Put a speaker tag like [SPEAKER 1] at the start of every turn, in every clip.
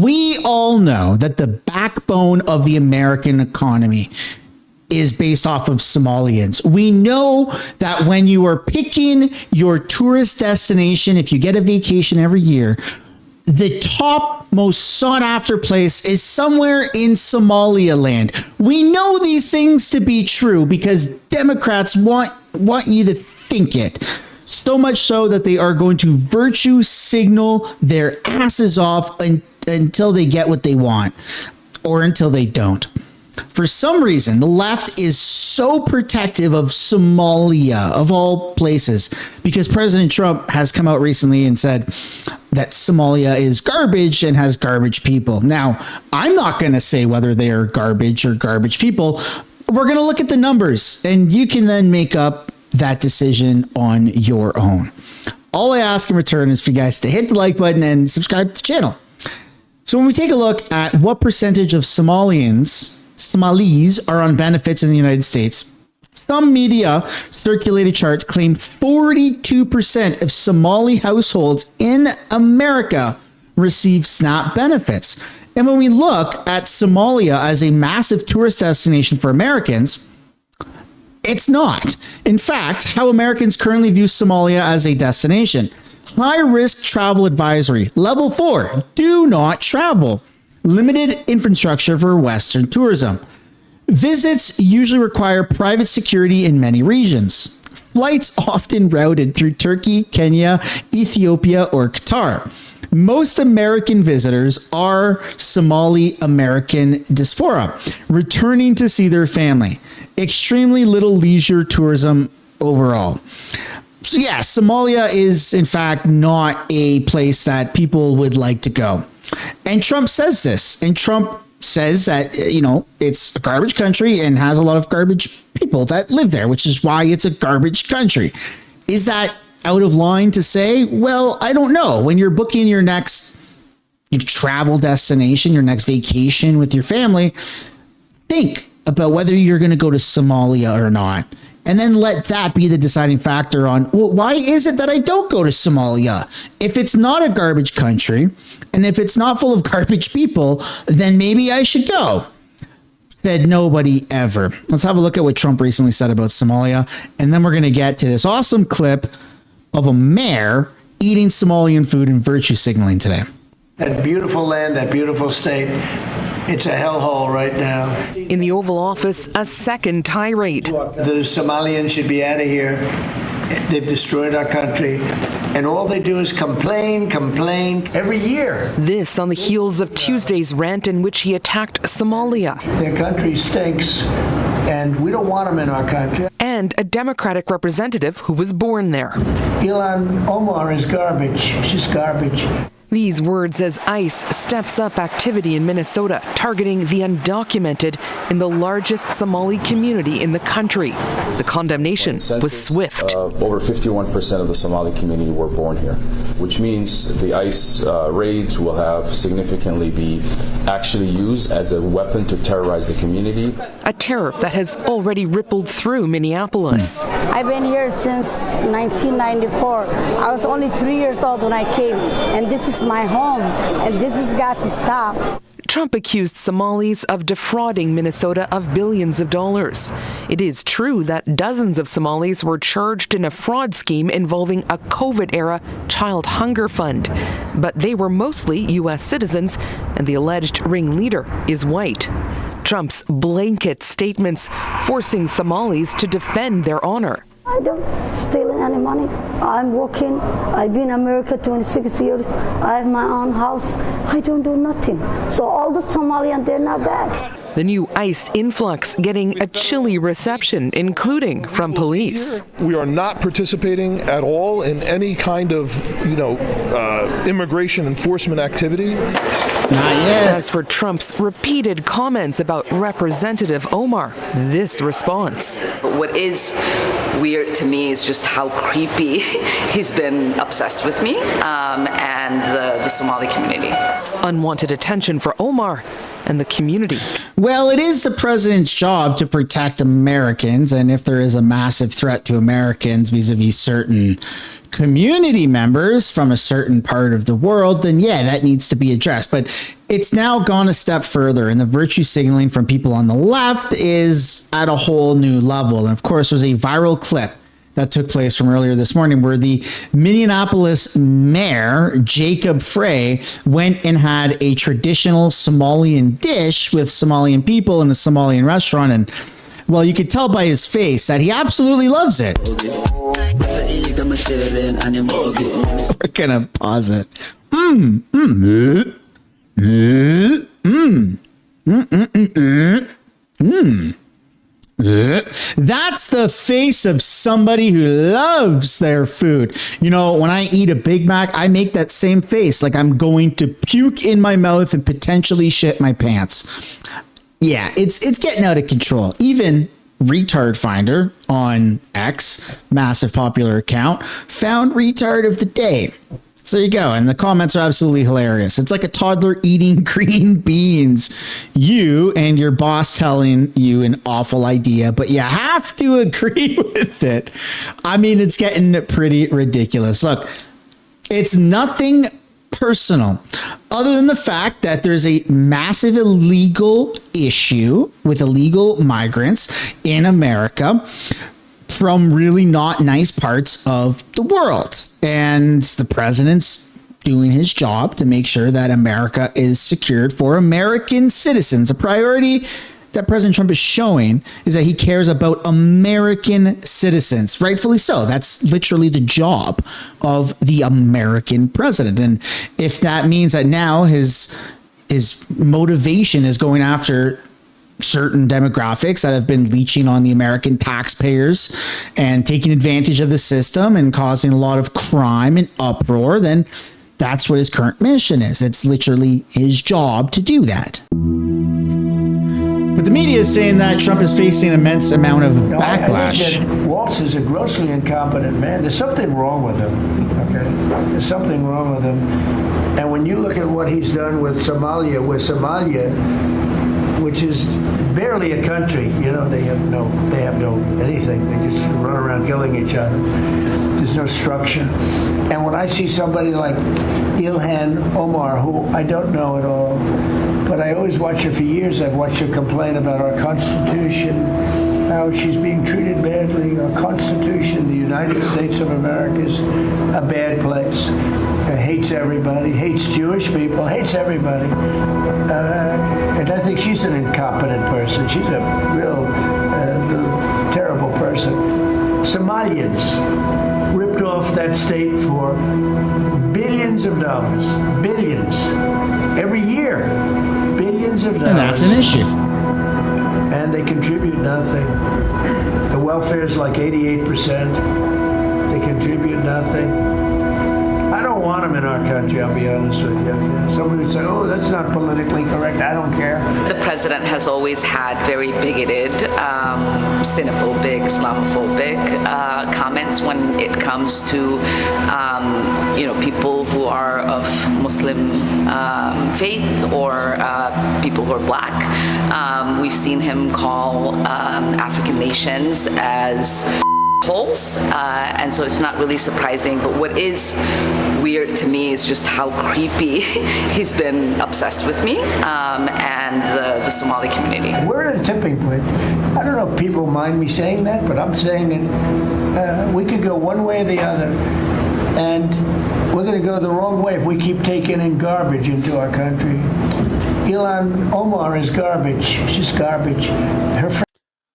[SPEAKER 1] We all know that the backbone of the American economy is based off of Somalians. We know that when you are picking your tourist destination, if you get a vacation every year, the top most sought after place is somewhere in Somalia land. We know these things to be true because Democrats want you to think it. So much so that they are going to virtue signal their asses off until they get what they want or until they don't. For some reason, the left is so protective of Somalia, of all places, because President Trump has come out recently and said that Somalia is garbage and has garbage people. Now, I'm not going to say whether they are garbage or garbage people. We're going to look at the numbers, and you can then make up that decision on your own. All I ask in return is for you guys to hit the like button and subscribe to the channel. So when we take a look at what percentage of Somalis are on benefits in the United States, some media circulated charts claim 42% of Somali households in America receive SNAP benefits. And when we look at Somalia as a massive tourist destination for Americans, it's not. In fact, how Americans currently view Somalia as a destination: high-risk travel advisory, level 4, do not travel. Limited infrastructure for Western tourism. Visits usually require private security in many regions. Flights often routed through Turkey, Kenya, Ethiopia, or Qatar. Most American visitors are Somali American diaspora, returning to see their family. Extremely little leisure tourism overall. So yeah, Somalia is in fact not a place that people would like to go. And Trump says this, and Trump says that, it's a garbage country and has a lot of garbage people that live there, which is why it's a garbage country. Is that out of line to say? Well, I don't know. When you're booking your next travel destination, your next vacation with your family, think about whether you're going to go to Somalia or not. And then let that be the deciding factor on, well, why is it that I don't go to Somalia? If it's not a garbage country, and if it's not full of garbage people, then maybe I should go. Said nobody ever. Let's have a look at what Trump recently said about Somalia, and then we're going to get to this awesome clip of a mayor eating Somalian food and virtue signaling today.
[SPEAKER 2] That beautiful land, that beautiful state, it's a hellhole right now.
[SPEAKER 3] In the Oval Office, a second tirade.
[SPEAKER 2] The Somalians should be out of here. They've destroyed our country. And all they do is complain every year.
[SPEAKER 3] This on the heels of Tuesday's rant in which he attacked Somalia.
[SPEAKER 2] Their country stinks, and we don't want them in our country.
[SPEAKER 3] And a Democratic representative who was born there.
[SPEAKER 2] Ilhan Omar is garbage. She's garbage.
[SPEAKER 3] These words as ICE steps up activity in Minnesota, targeting the undocumented in the largest Somali community in the country. The condemnation was swift.
[SPEAKER 4] Over 51% of the Somali community were born here, which means the ICE raids will have significantly be actually used as a weapon to terrorize the community.
[SPEAKER 3] A terror that has already rippled through Minneapolis.
[SPEAKER 5] I've been here since 1994. I was only 3 years old when I came, and this is my home, and this has got to stop.
[SPEAKER 3] Trump accused Somalis of defrauding Minnesota of billions of dollars. It is true that dozens of Somalis were charged in a fraud scheme involving a COVID-era child hunger fund, but they were mostly U.S. citizens, and the alleged ringleader is white. Trump's blanket statements forcing Somalis to defend their honor.
[SPEAKER 5] I don't steal any money. I'm working. I've been in America 26 years. I have my own house. I don't do nothing. So all the Somalians, they're not bad.
[SPEAKER 3] The new ICE influx getting a chilly reception, including from police.
[SPEAKER 6] We are not participating at all in any kind of, immigration enforcement activity.
[SPEAKER 1] Not yet.
[SPEAKER 3] As for Trump's repeated comments about Representative Omar, this response.
[SPEAKER 7] What is weird to me is just how creepy he's been obsessed with me and the Somali community.
[SPEAKER 3] Unwanted attention for Omar and the community.
[SPEAKER 1] Well, it is the president's job to protect Americans, and if there is a massive threat to Americans vis-a-vis certain community members from a certain part of the world, then yeah, that needs to be addressed. But it's now gone a step further, and the virtue signaling from people on the left is at a whole new level. And of course, there's a viral clip that took place from earlier this morning where the Minneapolis mayor, Jacob Frey, went and had a traditional Somalian dish with Somalian people in a Somalian restaurant. And well, you could tell by his face that he absolutely loves it. We're gonna pause it. That's the face of somebody who loves their food. You know, when I eat a Big Mac, I make that same face, like I'm going to puke in my mouth and potentially shit my pants. Yeah, it's getting out of control. Even Retard Finder on X, massive popular account, found retard of the day. So there you go. And the comments are absolutely hilarious. It's like a toddler eating green beans. You and your boss telling you an awful idea, but you have to agree with it. I mean, it's getting pretty ridiculous. Look, it's nothing personal other than the fact that there's a massive illegal issue with illegal migrants in America from really not nice parts of the world. And the president's doing his job to make sure that America is secured for American citizens. A priority that President Trump is showing is that he cares about American citizens. Rightfully so. That's literally the job of the American president. And if that means that now his motivation is going after certain demographics that have been leeching on the American taxpayers and taking advantage of the system and causing a lot of crime and uproar, then that's what his current mission is. It's literally his job to do that. But the media is saying that Trump is facing an immense amount of backlash.
[SPEAKER 2] I think that Waltz is a grossly incompetent man. There's something wrong with him, okay? There's something wrong with him. And when you look at what he's done with Somalia, which is barely a country, you know, they have no anything. They just run around killing each other. There's no structure. And when I see somebody like Ilhan Omar, who I don't know at all, but I always watch her for years. I've watched her complain about our Constitution, how she's being treated badly. Our Constitution, the United States of America, is a bad place. Hates everybody, hates Jewish people, hates everybody. And I think she's an incompetent person. She's a real terrible person. Somalians ripped off that state for billions of dollars. Billions. Every year. Billions of dollars.
[SPEAKER 1] And that's an issue.
[SPEAKER 2] And they contribute nothing. The welfare is like 88%. They contribute nothing. I don't want them in our country, I'll be honest with you. Somebody would say, oh, that's not politically correct. I don't care.
[SPEAKER 7] The president has always had very bigoted, xenophobic, Islamophobic comments when it comes to, people who are of Muslim faith or people who are black. We've seen him call African nations as holes, and so it's not really surprising. But what is weird to me is just how creepy he's been obsessed with me and the Somali community.
[SPEAKER 2] We're at a tipping point. I don't know if people mind me saying that, but I'm saying it. We could go one way or the other, and we're going to go the wrong way if we keep taking in garbage into our country. Ilhan Omar is garbage. She's garbage.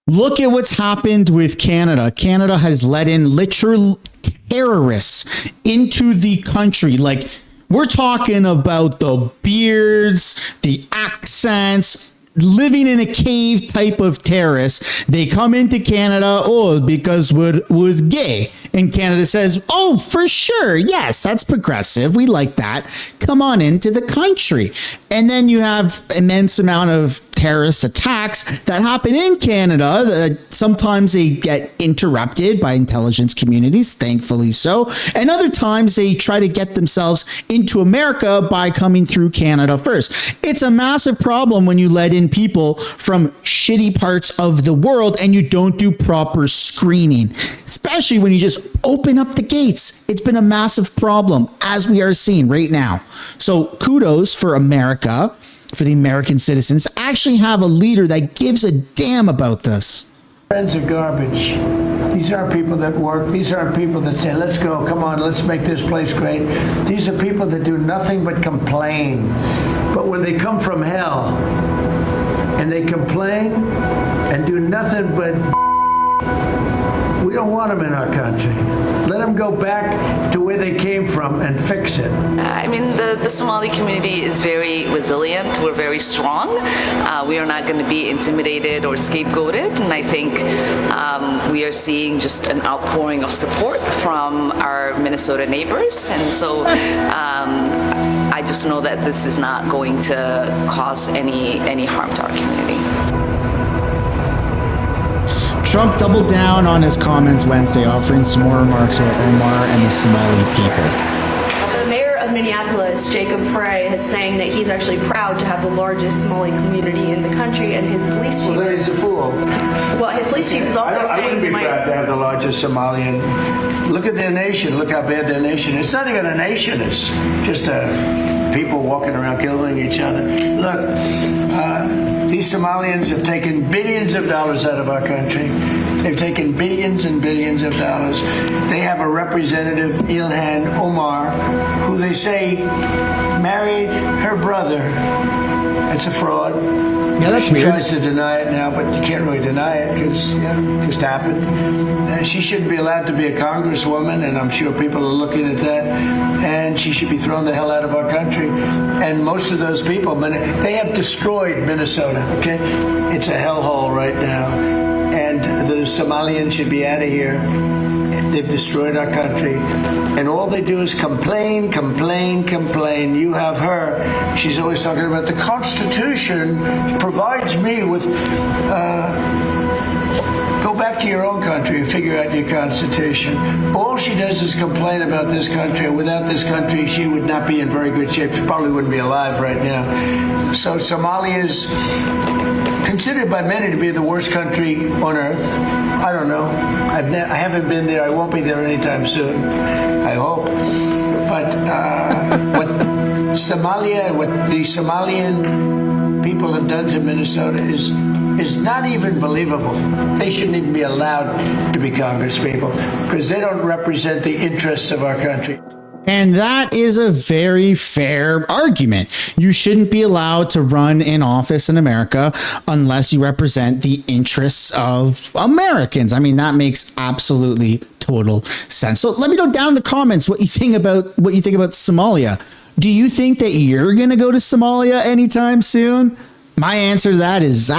[SPEAKER 1] Look at what's happened with Canada. Canada has let in literal terrorists into the country. Like, we're talking about the beards, the accents, living in a cave type of terrorists. They come into Canada, because we're gay. And Canada says, oh, for sure. Yes, that's progressive. We like that. Come on into the country. And then you have immense amount of terrorist attacks that happen in Canada. Sometimes they get interrupted by intelligence communities, thankfully so, and other times they try to get themselves into America by coming through Canada first. It's a massive problem when you let in people from shitty parts of the world and you don't do proper screening, especially when you just open up the gates. It's been a massive problem, as we are seeing right now. So kudos for America, for the American citizens, to actually have a leader that gives a damn about this.
[SPEAKER 2] Friends are garbage. These aren't people that work. These aren't people that say, let's go, come on, let's make this place great. These are people that do nothing but complain. But when they come from hell and they complain and do nothing but we don't want them in our country. Let them go back to where they came from and fix it.
[SPEAKER 7] I mean, the Somali community is very resilient. We're very strong. We are not going to be intimidated or scapegoated. And I think we are seeing just an outpouring of support from our Minnesota neighbors. And so I just know that this is not going to cause any harm to our community.
[SPEAKER 1] Trump doubled down on his comments Wednesday, offering some more remarks about Omar and the Somali people.
[SPEAKER 8] The mayor of Minneapolis, Jacob Frey, is saying that he's actually proud to have the largest Somali community in the country, and his police chief.
[SPEAKER 2] Well, then he's a fool.
[SPEAKER 8] Well, his police chief is also saying.
[SPEAKER 2] I wouldn't be proud to have the largest Somalian. Look at their nation. Look how bad their nation is. It's not even a nation. It's just people walking around killing each other. Look. These Somalians have taken billions of dollars out of our country. They've taken billions and billions of dollars. They have a representative, Ilhan Omar, who they say married her brother. That's a fraud.
[SPEAKER 1] Yeah, that's weird.
[SPEAKER 2] She tries to deny it now, but you can't really deny it because it just happened. She shouldn't be allowed to be a congresswoman, and I'm sure people are looking at that. And she should be thrown the hell out of our country. And most of those people, they have destroyed Minnesota, okay? It's a hellhole right now. And the Somalians should be out of here. They've destroyed our country. And all they do is complain, complain, complain. You have her. She's always talking about the Constitution provides me with... Go back to your own country and figure out your Constitution. All she does is complain about this country. Without this country, she would not be in very good shape. She probably wouldn't be alive right now. So Somalia is considered by many to be the worst country on earth. I don't know. I haven't been there. I won't be there anytime soon. I hope. But what Somalia, what the Somalian people have done to Minnesota is not even believable. They shouldn't even be allowed to be congresspeople because they don't represent the interests of our country.
[SPEAKER 1] And that is a very fair argument. You shouldn't be allowed to run in office in America unless you represent the interests of Americans. I mean, that makes absolutely total sense. So let me know down in the comments what you think about Somalia. Do you think that you're going to go to Somalia anytime soon? My answer to that is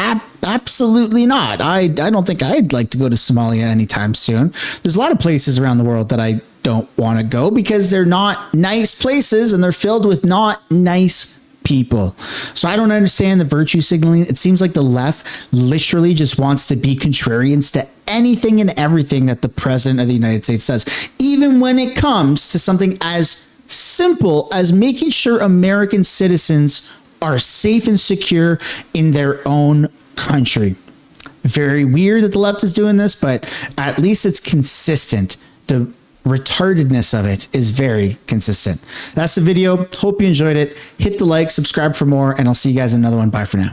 [SPEAKER 1] absolutely not. I don't think I'd like to go to Somalia anytime soon. There's a lot of places around the world that I don't want to go because they're not nice places and they're filled with not nice people. So I don't understand the virtue signaling. It seems like the left literally just wants to be contrarians to anything and everything that the president of the United States does, even when it comes to something as simple as making sure American citizens are safe and secure in their own country. Very weird that the left is doing this, but at least it's consistent. The retardedness of it is very consistent. That's the video. Hope you enjoyed it. Hit the like, subscribe for more, and I'll see you guys in another one. Bye for now.